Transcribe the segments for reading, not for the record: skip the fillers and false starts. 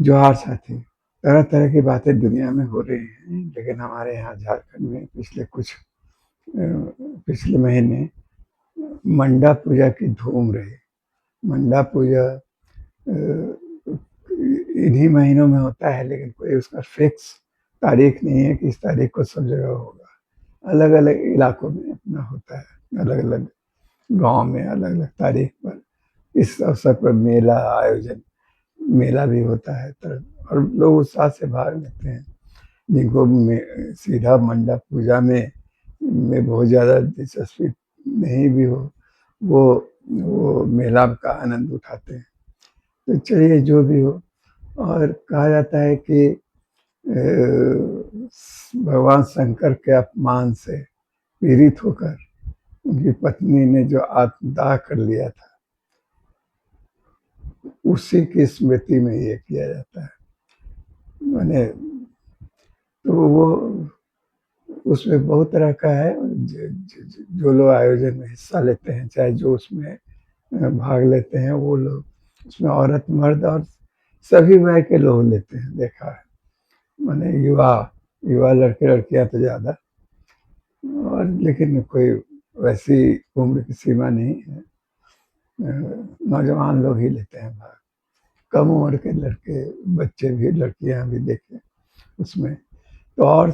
जोहार साथी। तरह तरह की बातें दुनिया में हो रही हैं, लेकिन हमारे यहाँ झारखंड में पिछले महीने मंडा पूजा की धूम रही। मंडा पूजा इन्हीं महीनों में होता है, लेकिन कोई उसका फिक्स तारीख नहीं है कि इस तारीख को सब जगह होगा। अलग अलग इलाकों में अपना होता है, अलग अलग गांव में अलग अलग तारीख पर इस अवसर पर मेला भी होता है तरह, और लोग उत्साह से भाग लेते हैं। जिनको सीधा मंडप पूजा में बहुत ज़्यादा दिलचस्पी नहीं भी हो, वो मेला का आनंद उठाते हैं। तो चलिए जो भी हो, और कहा जाता है कि भगवान शंकर के अपमान से पीड़ित होकर उनकी पत्नी ने जो आत्मदाह कर लिया था, उसी की स्मृति में ये किया जाता है। मैंने तो वो उसमें बहुत तरह का है। जो लोग आयोजन में हिस्सा लेते हैं, चाहे जो उसमें भाग लेते हैं, वो लोग उसमें औरत मर्द और सभी वय के लोग लेते हैं, देखा है मैंने। युवा युवा लड़के लड़कियां तो ज़्यादा, और लेकिन कोई वैसी उम्र की सीमा नहीं है। नौजवान लोग ही लेते हैं भाग, कम उम्र के लड़के बच्चे भी लड़कियां भी देखे उसमें। तो और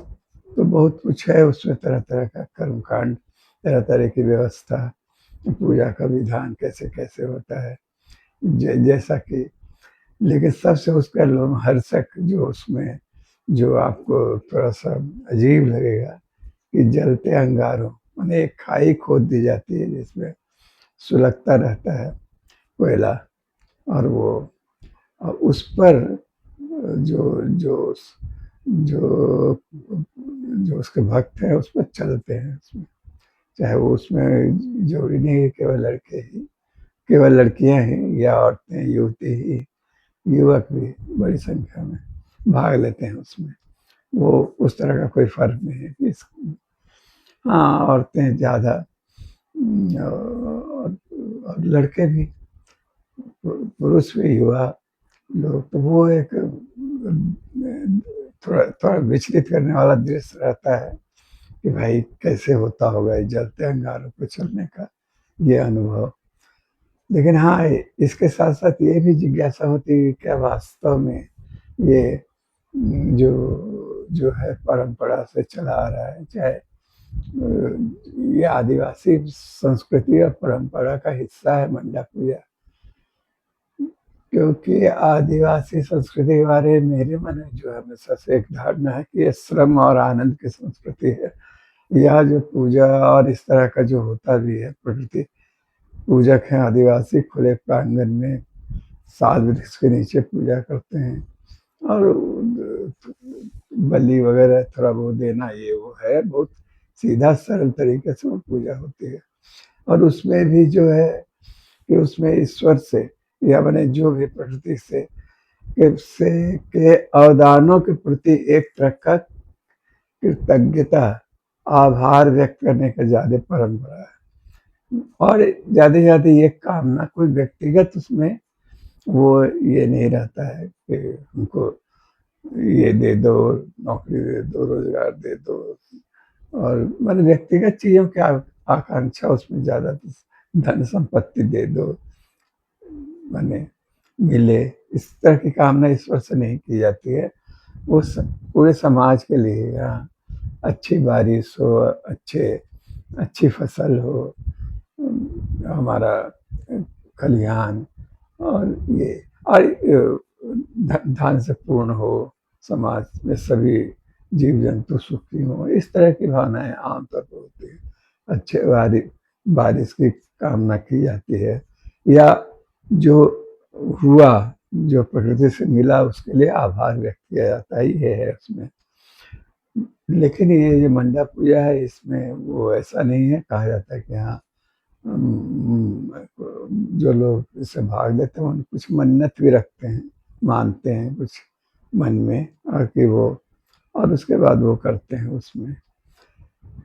तो बहुत कुछ है उसमें, तरह तरह का कर्मकांड, तरह तरह की व्यवस्था, पूजा का विधान कैसे कैसे होता है, जैसा कि, लेकिन सबसे उसका लोमहर्षक जो उसमें जो आपको थोड़ा सा अजीब लगेगा कि जलते अंगारों, माने एक खाई खोद दी जाती है जिसमें सुलगता रहता है कोयला, और वो और उस पर जो जो जो जो उसके भक्त हैं उस पर चलते हैं उसमें। चाहे वो उसमें जरूरी नहीं है केवल लड़के ही, केवल लड़कियां ही, या औरतें युवती ही, युवक भी बड़ी संख्या में भाग लेते हैं उसमें। वो उस तरह का कोई फर्क नहीं है कि हाँ, औरतें ज़्यादा और लड़के भी, पुरुष भी, युवा लोग, तो वो एक थोड़ा थोड़ा विचलित करने वाला दृश्य रहता है कि भाई कैसे होता होगा इस जलते अंगारों पे चलने का ये अनुभव। लेकिन हाँ, इसके साथ साथ ये भी जिज्ञासा होती है कि क्या वास्तव में ये जो है परंपरा से चला आ रहा है, चाहे ये आदिवासी संस्कृति और परंपरा का हिस्सा है मंडा पूजा। क्योंकि आदिवासी संस्कृति के बारे में मेरे मन में जो है हमेशा से एक धारणा है कि ये श्रम और आनंद की संस्कृति है। यह जो पूजा और इस तरह का जो होता भी है, प्रकृति पूजक हैं आदिवासी, खुले प्रांगण में साल वृक्ष के नीचे पूजा करते हैं, और बलि वगैरह थोड़ा बहुत देना, ये वो है, बहुत सीधा सरल तरीके से वो पूजा होती है। और उसमें भी जो है कि उसमें ईश्वर से, या मैंने जो भी प्रकृति से के अवदानों के प्रति एक तरह का कृतज्ञता, आभार व्यक्त करने का ज़्यादा परंपरा है। और ज़्यादा से ज़्यादा ये कामना कोई व्यक्तिगत उसमें वो ये नहीं रहता है कि हमको ये दे दो, नौकरी दे दो, रोज़गार दे दो, और माने व्यक्तिगत चीज़ों की आकांक्षा उसमें ज़्यादा, धन संपत्ति दे दो, माने मिले, इस तरह की कामना ईश्वर से नहीं की जाती है। वो पूरे समाज के लिए, यहाँ अच्छी बारिश हो, अच्छी फसल हो, हमारा खलिहान, और ये और धन से पूर्ण हो, समाज में सभी जीव जंतु सुखी हों, इस तरह की भावनाएं आमतौर पर होती है। अच्छे बारिश की कामना की जाती है, या जो हुआ, जो प्रकृति से मिला उसके लिए आभार व्यक्त किया जाता है, ये है उसमें। लेकिन ये जो मंडा पूजा है, इसमें वो ऐसा नहीं है। कहा जाता है कि हाँ, जो लोग इससे भाग लेते हैं, कुछ मन्नत भी रखते हैं, मानते हैं कुछ मन में, और कि वो, और उसके बाद वो करते हैं उसमें।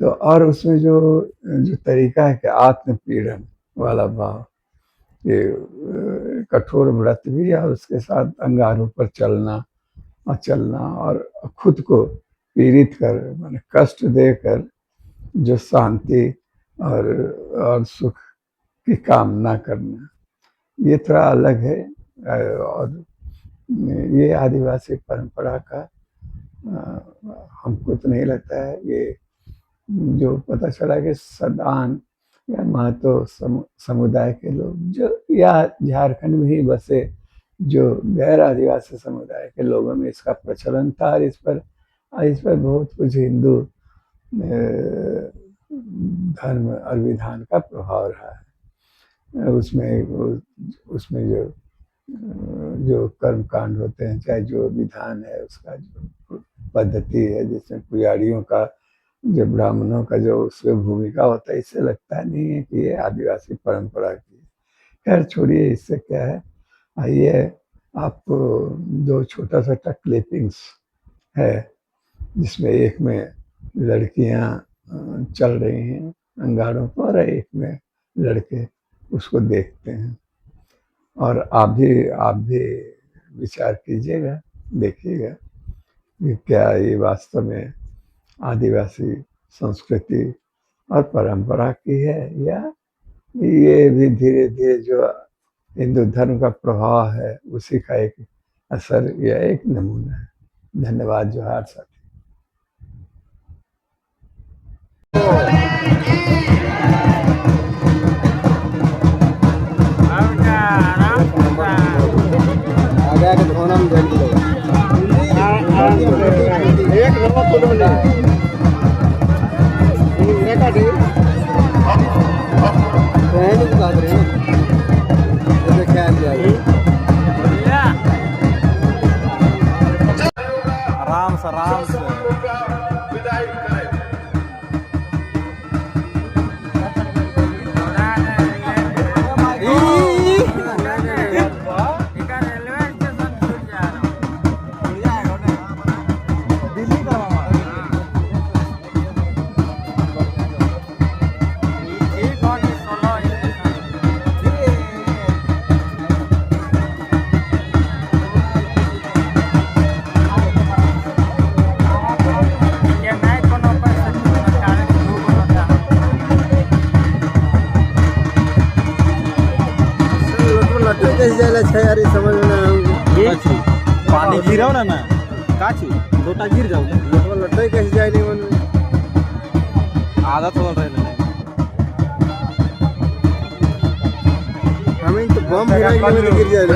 तो और उसमें जो जो तरीका है कि आत्मपीड़न वाला भाव, ये कठोर व्रत भी और उसके साथ अंगारों पर चलना और खुद को पीड़ित कर माने कष्ट देकर जो शांति और सुख की कामना करना, ये थोड़ा अलग है। और ये आदिवासी परंपरा का हमको तो नहीं लगता है ये जो पता चला कि सदान या महतो समुदाय के लोग जो या झारखंड में ही बसे जो गैर आदिवासी समुदाय के लोगों में इसका प्रचलन था और इस पर बहुत कुछ हिंदू धर्म और विधान का प्रभाव रहा है। उसमें जो कर्म कांड होते हैं, चाहे जो विधान है, उसका जो पद्धति है, जिसमें पुजारियों का जो ब्राह्मणों का जो उसमें भूमिका होता है, इससे लगता नहीं है कि ये आदिवासी परंपरा की। खैर छोड़िए, इससे क्या है। आइए आपको दो छोटा सा क्लिपिंग्स है जिसमें एक में लड़कियां चल रही हैं अंगारों पर, एक में लड़के उसको देखते हैं। और आप भी विचार कीजिएगा, देखिएगा कि क्या ये वास्तव में आदिवासी संस्कृति और परंपरा की है या ये भी धीरे धीरे जो हिंदू धर्म का प्रभाव है उसी का एक असर या एक नमूना है। धन्यवाद। जोहार साथी। आराम से कैसे जाएगा यार, समझ में ना पानी गिराओ ना काची लोटा गिर जाओ लट्टे कैसे जाए नहीं मन में आधा तो रहे हमें तो बम गिरा गिर जाए।